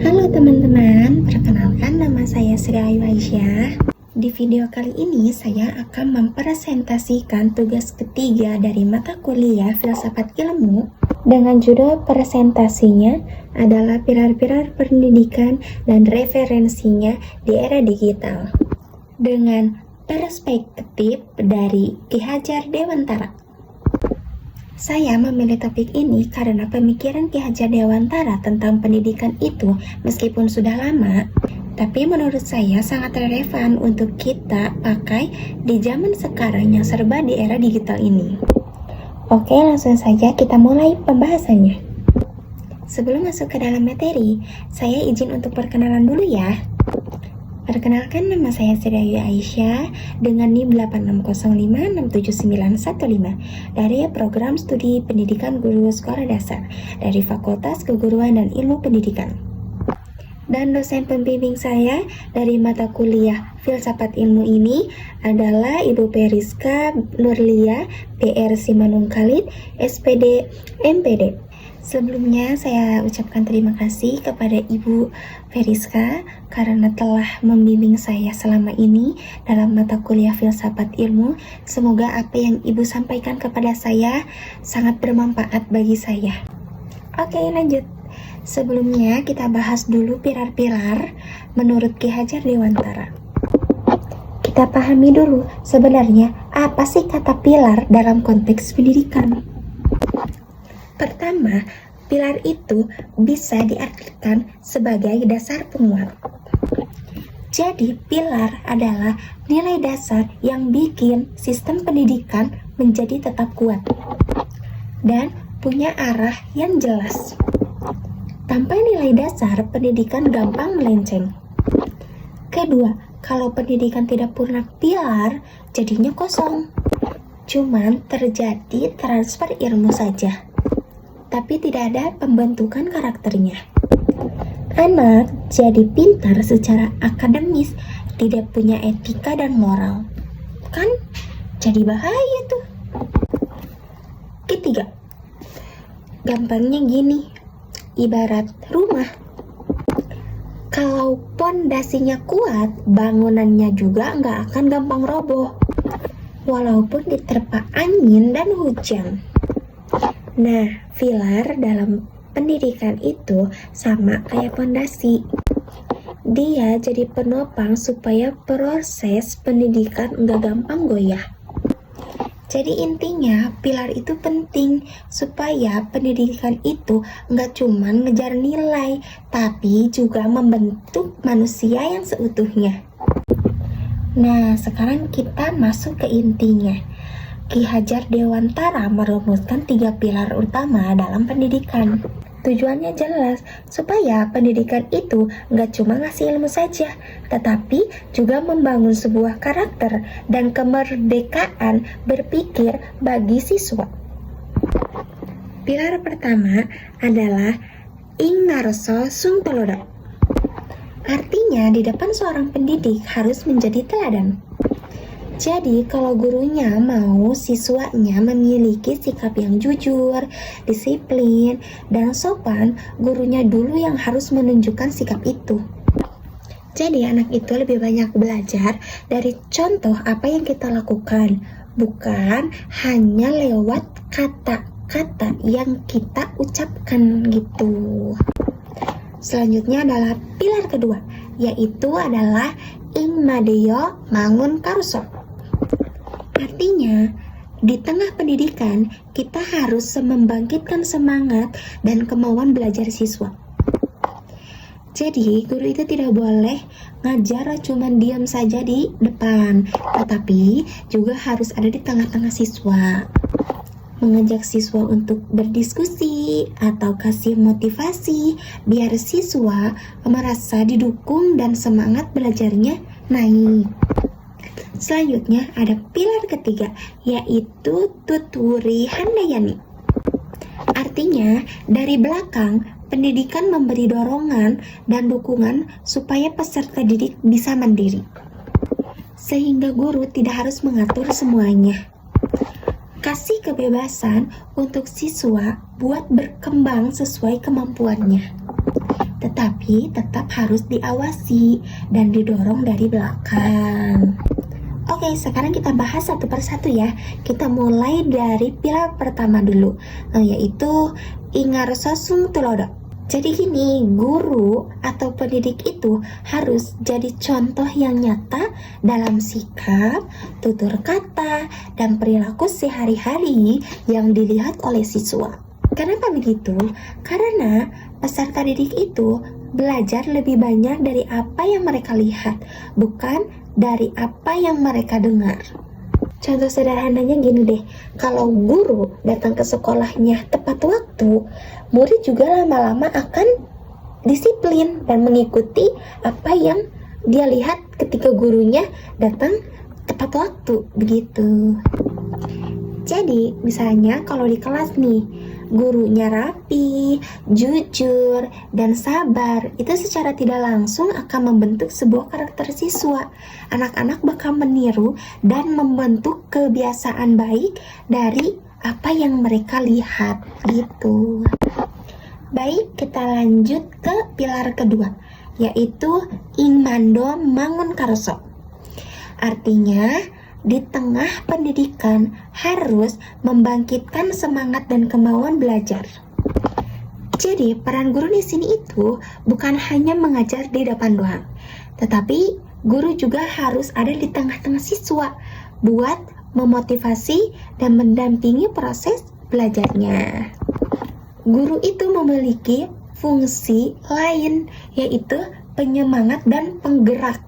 Halo teman-teman, perkenalkan nama saya Sri Ayu Aisyah. Di video kali ini saya akan mempresentasikan tugas ketiga dari mata kuliah Filsafat Ilmu dengan judul presentasinya adalah pilar-pilar pendidikan dan referensinya di era digital dengan perspektif dari Ki Hajar Dewantara. Saya memilih topik ini karena pemikiran Ki Hajar Dewantara tentang pendidikan itu meskipun sudah lama, tapi menurut saya sangat relevan untuk kita pakai di zaman sekarang yang serba di era digital ini. Oke, langsung saja kita mulai pembahasannya. Sebelum masuk ke dalam materi, saya izin untuk perkenalan dulu ya. Perkenalkan, nama saya Sri Ayu Aisyah dengan NIM 8605679115 dari Program Studi Pendidikan Guru Sekolah Dasar dari Fakultas Keguruan dan Ilmu Pendidikan. Dan dosen pembimbing saya dari mata kuliah Filsafat Ilmu ini adalah Ibu Periska Nurlia, PR Simanung Khalid, SPD, MPD. Sebelumnya saya ucapkan terima kasih kepada Ibu Periska karena telah membimbing saya selama ini dalam mata kuliah Filsafat Ilmu. Semoga apa yang Ibu sampaikan kepada saya sangat bermanfaat bagi saya. Oke, lanjut. Sebelumnya kita bahas dulu pilar-pilar menurut Ki Hajar Dewantara. Kita pahami dulu sebenarnya apa sih kata pilar dalam konteks pendidikan. Pertama, pilar itu bisa diartikan sebagai dasar penguat. Jadi, pilar adalah nilai dasar yang bikin sistem pendidikan menjadi tetap kuat dan punya arah yang jelas. Tanpa nilai dasar, pendidikan gampang melenceng. Kedua, kalau pendidikan tidak punya pilar, jadinya kosong. Cuman terjadi transfer ilmu saja, tapi tidak ada pembentukan karakternya. Anak jadi pintar secara akademis, tidak punya etika dan moral. Kan jadi bahaya tuh. Ketiga, gampangnya gini, ibarat rumah. Kalau pondasinya kuat, bangunannya juga nggak akan gampang roboh, walaupun diterpa angin dan hujan. Nah, pilar dalam pendidikan itu sama kayak pondasi. Dia jadi penopang supaya proses pendidikan nggak gampang goyah. Jadi intinya, pilar itu penting supaya pendidikan itu nggak cuma ngejar nilai, tapi juga membentuk manusia yang seutuhnya. Nah, sekarang kita masuk ke intinya. Ki Hajar Dewantara merumuskan 3 pilar utama dalam pendidikan. Tujuannya jelas, supaya pendidikan itu nggak cuma ngasih ilmu saja, tetapi juga membangun sebuah karakter dan kemerdekaan berpikir bagi siswa. Pilar pertama adalah ing ngarsa sung tulodo. Artinya, di depan seorang pendidik harus menjadi teladan. Jadi, kalau gurunya mau siswanya memiliki sikap yang jujur, disiplin, dan sopan, gurunya dulu yang harus menunjukkan sikap itu. Jadi, anak itu lebih banyak belajar dari contoh apa yang kita lakukan, bukan hanya lewat kata-kata yang kita ucapkan gitu. Selanjutnya adalah pilar kedua, yaitu adalah ing madeyo mangun karso. Artinya, di tengah pendidikan, kita harus membangkitkan semangat dan kemauan belajar siswa. Jadi, guru itu tidak boleh ngajar cuma diam saja di depan, tetapi juga harus ada di tengah-tengah siswa. Mengajak siswa untuk berdiskusi atau kasih motivasi biar siswa merasa didukung dan semangat belajarnya naik. Selanjutnya ada pilar ketiga, yaitu tuturi handayani. Artinya, dari belakang, pendidikan memberi dorongan dan dukungan supaya peserta didik bisa mandiri, sehingga guru tidak harus mengatur semuanya. Kasih kebebasan untuk siswa buat berkembang sesuai kemampuannya. tetapi tetap harus diawasi dan didorong dari belakang. Oke, sekarang kita bahas satu persatu ya. Kita mulai dari pilar pertama dulu, yaitu ingarso sung tulodo. Jadi gini, guru atau pendidik itu harus jadi contoh yang nyata dalam sikap, tutur kata, dan perilaku sehari-hari yang dilihat oleh siswa. Kenapa begitu? Karena peserta didik itu belajar lebih banyak dari apa yang mereka lihat, bukan dari apa yang mereka dengar. Contoh sederhananya gini deh, kalau guru datang ke sekolahnya tepat waktu, murid juga lama-lama akan disiplin dan mengikuti apa yang dia lihat ketika gurunya datang tepat waktu, begitu. Jadi, misalnya kalau di kelas nih, gurunya rapi, jujur, dan sabar, itu secara tidak langsung akan membentuk sebuah karakter siswa. Anak-anak bakal meniru dan membentuk kebiasaan baik dari apa yang mereka lihat, gitu. Baik, kita lanjut ke pilar kedua, yaitu Ingmando Mangun Karso. Artinya, di tengah pendidikan harus membangkitkan semangat dan kemauan belajar. Jadi, peran guru di sini itu bukan hanya mengajar di depan doang, tetapi guru juga harus ada di tengah-tengah siswa buat memotivasi dan mendampingi proses belajarnya. Guru itu memiliki fungsi lain, yaitu penyemangat dan penggerak.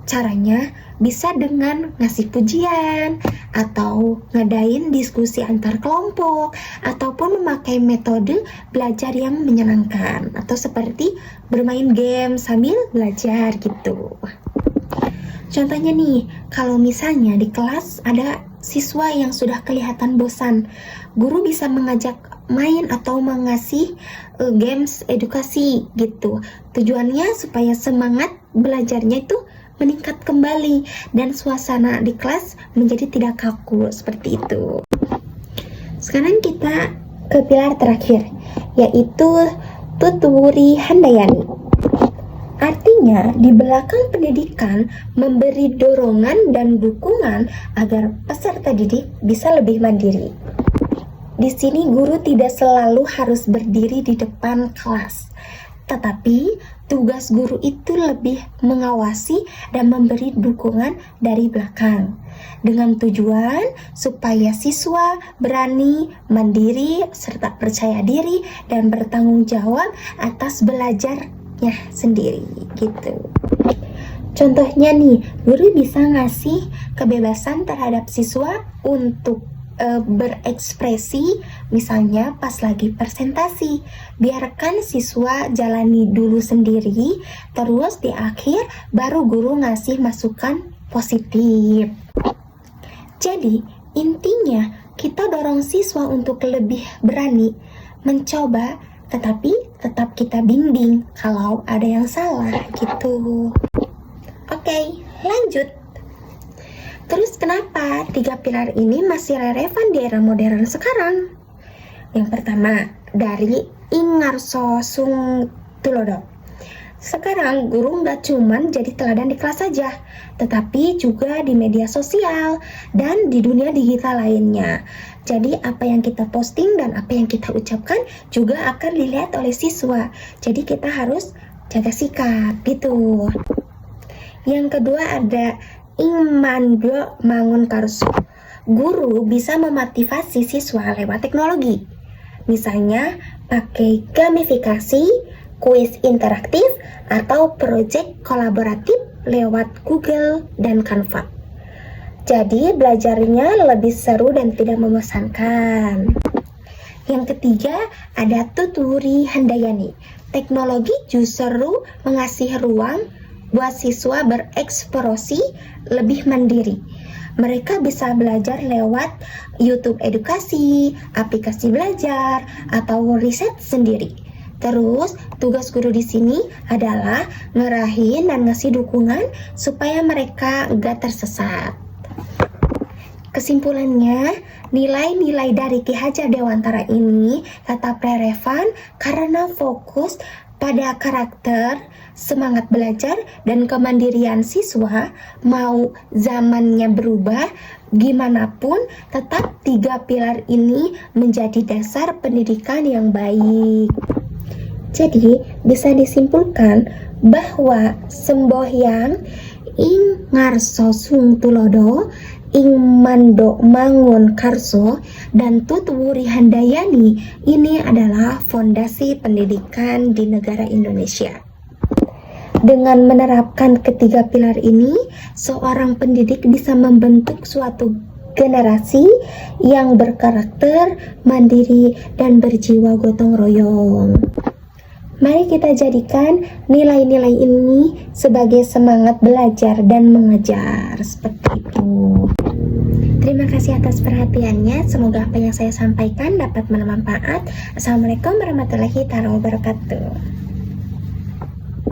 Caranya bisa dengan ngasih pujian, atau ngadain diskusi antar kelompok, ataupun memakai metode belajar yang menyenangkan, atau seperti bermain game sambil belajar gitu. Contohnya nih, kalau misalnya di kelas ada siswa yang sudah kelihatan bosan, guru bisa mengajak main atau mengasih games edukasi gitu. Tujuannya supaya semangat belajarnya itu meningkat kembali dan suasana di kelas menjadi tidak kaku, seperti itu. Sekarang kita ke pilar terakhir, yaitu tuturi handayani. Artinya, di belakang pendidikan memberi dorongan dan dukungan agar peserta didik bisa lebih mandiri. Di sini guru tidak selalu harus berdiri di depan kelas, tetapi tugas guru itu lebih mengawasi dan memberi dukungan dari belakang, dengan tujuan supaya siswa berani, mandiri, serta percaya diri dan bertanggung jawab atas belajarnya sendiri gitu. Contohnya nih, guru bisa ngasih kebebasan terhadap siswa untuk berekspresi, misalnya pas lagi presentasi. Biarkan siswa jalani dulu sendiri, terus di akhir baru guru ngasih masukan positif. Jadi intinya kita dorong siswa untuk lebih berani mencoba, tetapi tetap kita bimbing kalau ada yang salah gitu. Oke, lanjut. Terus kenapa 3 pilar ini masih relevan di era modern sekarang? Yang pertama, dari Ingarso Sung Tulodo. Sekarang guru nggak cuman jadi teladan di kelas saja, tetapi juga di media sosial dan di dunia digital lainnya. Jadi apa yang kita posting dan apa yang kita ucapkan juga akan dilihat oleh siswa. Jadi kita harus jaga sikap gitu. Yang kedua ada Ingmando Mangun Karso. Guru bisa memotivasi siswa lewat teknologi. Misalnya pakai gamifikasi, kuis interaktif, atau proyek kolaboratif lewat Google dan Canva. Jadi belajarnya lebih seru dan tidak membosankan. Yang ketiga ada tuturi handayani. Teknologi justru mengasih ruang buat siswa bereksplorasi lebih mandiri. Mereka bisa belajar lewat YouTube edukasi, aplikasi belajar, atau riset sendiri. Terus, tugas guru di sini adalah ngerahin dan ngasih dukungan supaya mereka gak tersesat. Kesimpulannya, nilai-nilai dari Ki Hajar Dewantara ini tetap relevan karena fokus pada karakter, semangat belajar, dan kemandirian siswa. Mau zamannya berubah, gimana pun tetap 3 pilar ini menjadi dasar pendidikan yang baik. Jadi bisa disimpulkan bahwa sembohyang ing ngarso sung tulodo, ing mando mangun karso, dan tut wuri handayani ini adalah fondasi pendidikan di negara Indonesia. Dengan menerapkan ketiga pilar ini, seorang pendidik bisa membentuk suatu generasi yang berkarakter, mandiri, dan berjiwa gotong royong. Mari kita jadikan nilai-nilai ini sebagai semangat belajar dan mengajar, seperti itu. Terima kasih atas perhatiannya. Semoga apa yang saya sampaikan dapat bermanfaat. Assalamualaikum warahmatullahi wabarakatuh.